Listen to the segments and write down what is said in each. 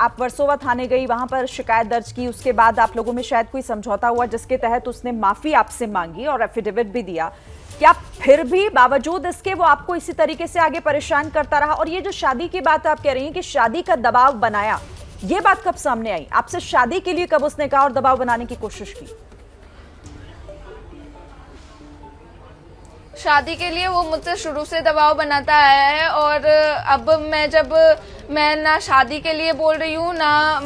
आप वर्सोवा थाने गई, वहां पर शिकायत दर्ज की, उसके बाद आप लोगों में शायद कोई समझौता हुआ जिसके तहत उसने माफी आपसे मांगी और एफिडेविट भी दिया। क्या फिर भी बावजूद इसके वो आपको इसी तरीके से आगे परेशान करता रहा? और ये जो शादी की बात आप कह रही हैं कि शादी का दबाव बनाया, ये बात कब सामने आई? आपसे शादी के लिए कब उसने कहा और दबाव बनाने की कोशिश की? शादी के लिए वो मुझसे शुरू से दबाव बनाता आया है। और अब मैं ना शादी के लिए बोल रही हूँ, ना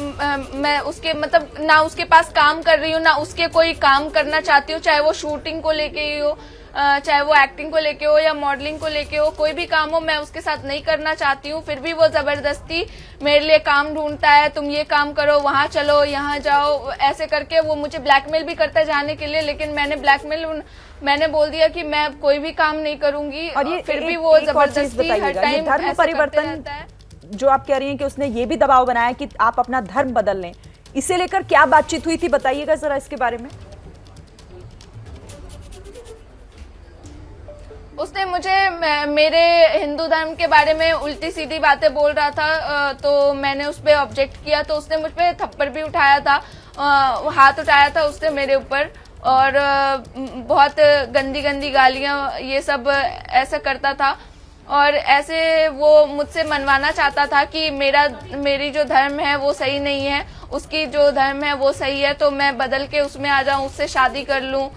मैं उसके मतलब ना उसके पास काम कर रही हूँ, ना उसके कोई काम करना चाहती हूँ, चाहे वो शूटिंग को लेके ही हो, चाहे वो एक्टिंग को लेके हो या मॉडलिंग को लेके हो, कोई भी काम हो मैं उसके साथ नहीं करना चाहती हूँ। फिर भी वो जबरदस्ती मेरे लिए काम ढूंढता है, तुम ये काम करो, वहां चलो, यहाँ जाओ, ऐसे करके वो मुझे ब्लैकमेल भी करता है जाने के लिए। लेकिन मैंने बोल दिया कि मैं अब कोई भी काम नहीं करूंगी। और ये फिर भी वो जबरदस्ती हर टाइम धर्म परिवर्तन जो आप कह रही हैं कि उसने ये भी दबाव बनाया कि आप अपना धर्म बदल लें, इसे लेकर क्या बातचीत हुई थी, बताइएगा जरा इसके बारे में। उसने मुझे मेरे हिंदू धर्म के बारे में उल्टी सीधी बातें बोल रहा था, तो मैंने उस पर ऑब्जेक्ट किया, तो उसने मुझ पे थप्पड़ भी उठाया था, हाथ उठाया था उसने मेरे ऊपर, और बहुत गंदी गंदी गालियां ये सब ऐसा करता था। और ऐसे वो मुझसे मनवाना चाहता था कि मेरी जो धर्म है वो सही नहीं है, उसकी जो धर्म है वो सही है, तो मैं बदल के उसमें आ जाऊं, उससे शादी कर लूं,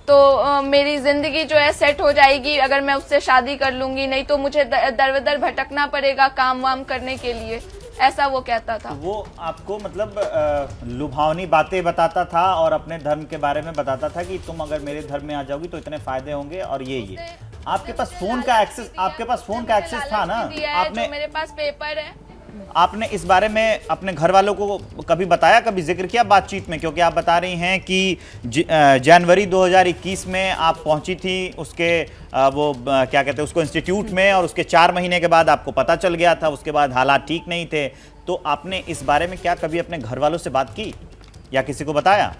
तो मेरी जिंदगी जो है सेट हो जाएगी अगर मैं उससे शादी कर लूंगी, नहीं तो मुझे दर बदर भटकना पड़ेगा काम वाम करने के लिए, ऐसा वो कहता था। वो आपको मतलब लुभावनी बातें बताता था और अपने धर्म के बारे में बताता था कि तुम अगर मेरे धर्म में आ जाओगी तो इतने फायदे होंगे, और ये आपके पास फोन का एक्सेस था ना, आपने मेरे पास पेपर है। आपने इस बारे में अपने घर वालों को कभी बताया, कभी जिक्र किया बातचीत में? क्योंकि आप बता रही हैं कि जनवरी 2021 में आप पहुंची थी उसके वो क्या कहते हैं उसको इंस्टीट्यूट में, और उसके 4 महीने के बाद आपको पता चल गया था, उसके बाद हालात ठीक नहीं थे। तो आपने इस बारे में क्या कभी अपने घर वालों से बात की या किसी को बताया?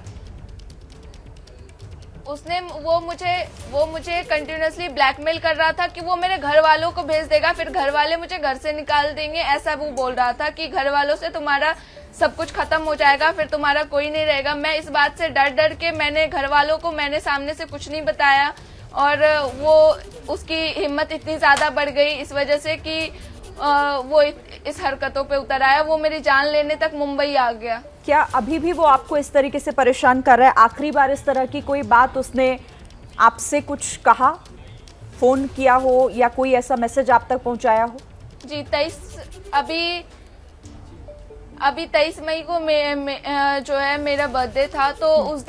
वो मुझे कंटिन्यूअसली ब्लैकमेल कर रहा था कि वो मेरे घर वालों को भेज देगा, फिर घर वाले मुझे घर से निकाल देंगे, ऐसा वो बोल रहा था कि घर वालों से तुम्हारा सब कुछ खत्म हो जाएगा, फिर तुम्हारा कोई नहीं रहेगा। मैं इस बात से डर के मैंने घर वालों को सामने से कुछ नहीं बताया, और वो उसकी हिम्मत इतनी ज्यादा बढ़ गई इस वजह से कि वो इस हरकतों पे उतर आया, वो मेरी जान लेने तक मुंबई आ गया। क्या अभी भी वो आपको इस तरीके से परेशान कर रहा है? आखिरी बार इस तरह की कोई बात उसने आपसे कुछ कहा, फोन किया हो या कोई ऐसा मैसेज आप तक पहुंचाया हो? जी, अभी 23 मई को जो है मेरा बर्थडे था, तो उस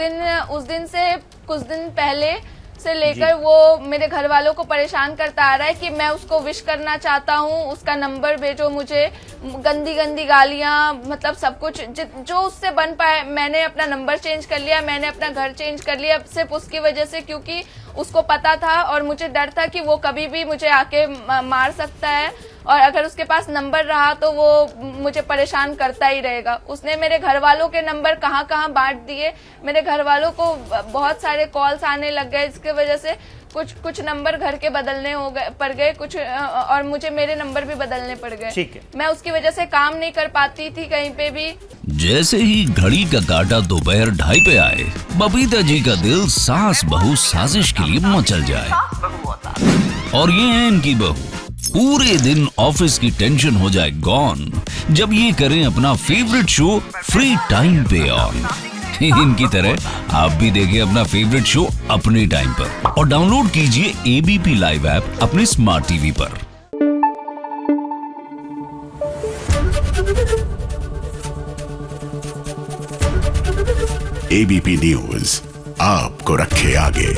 दिन से कुछ दिन पहले से लेकर वो मेरे घर वालों को परेशान करता आ रहा है कि मैं उसको विश करना चाहता हूँ, उसका नंबर भेजो मुझे, गंदी गंदी गालियाँ, मतलब सब कुछ जो उससे बन पाए। मैंने अपना नंबर चेंज कर लिया, मैंने अपना घर चेंज कर लिया, सिर्फ उसकी वजह से, क्योंकि उसको पता था और मुझे डर था कि वो कभी भी मुझे आके मार सकता है, और अगर उसके पास नंबर रहा तो वो मुझे परेशान करता ही रहेगा। उसने मेरे घर वालों के नंबर कहाँ कहाँ बांट दिए, मेरे घर वालों को बहुत सारे कॉल्स आने लग गए, इसके वजह से कुछ नंबर घर के बदलने पड़ गए, कुछ और मुझे मेरे नंबर भी बदलने पड़ गए। ठीक है। मैं उसकी वजह से काम नहीं कर पाती थी कहीं पे भी। जैसे ही घड़ी का काटा दोपहर 2:30 पे आए, बबीता जी का दिल सास बहू साजिश के लिए मचल जाए। और ये है इनकी बहू, पूरे दिन ऑफिस की टेंशन हो जाए गॉन जब ये करें अपना फेवरेट शो फ्री टाइम पे ऑन। इनकी तरह आप भी देखें अपना फेवरेट शो अपने टाइम पर और डाउनलोड कीजिए एबीपी लाइव ऐप अपने स्मार्ट टीवी पर। एबीपी न्यूज आपको रखे आगे।